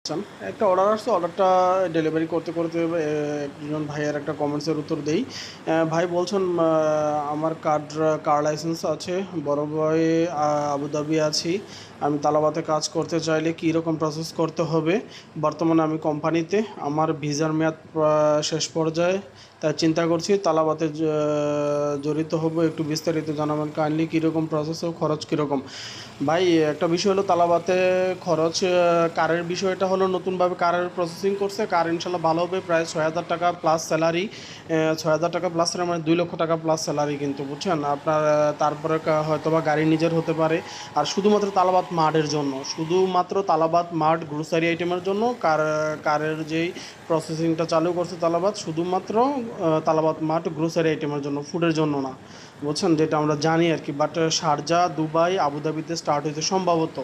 আচ্ছা, একটা অর্ডার আসছে, অর্ডারটা ডেলিভারি করতে করতে একজন ভাইয়ের একটা কমেন্টসের উত্তর দেই। ভাই বলছেন আমার কার লাইসেন্স আছে, বড় ভাই আবুধাবি আছি, আমি তালাবাতে কাজ করতে চাইলে কী রকম প্রসেস করতে হবে? বর্তমানে আমি কোম্পানিতে, আমার ভিসার মেয়াদ শেষ পর্যায়ে, তাই চিন্তা করছি তালাবাতে জড়িত হব। একটু বিস্তারিত জানাবেন কাইন্ডলি, কীরকম প্রসেস ও খরচ কীরকম? ভাই একটা বিষয় হলো তালাবাতে খরচ, কারের বিষয়টা হলো নতুনভাবে কারের প্রসেসিং করছে, কার ইনশাল্লাহ ভালো হবে, প্রায় 6,000 টাকা প্লাস স্যালারি। 6,000 টাকা প্লাস মানে 2 লক্ষ টাকা প্লাস স্যালারি, কিন্তু বুঝছেন আপনার তারপরে হয়তো বা গাড়ি নিজের হতে পারে। আর শুধুমাত্র তালাবাত মার্টের জন্য, শুধুমাত্র তালাবাত মার্ট গ্রোসারি আইটেমের জন্য কারের যেই প্রসেসিংটা চালু করছে তালাবাত, শুধুমাত্র তালাবাত মার্ট গ্রোসারি আইটেমের জন্য, ফুডের জন্য না, বুঝছেন, যেটা আমরা জানি আর কি। বাট শারজা, দুবাই, আবুধাবিতে স্টার্ট হয়েছে সম্ভবত।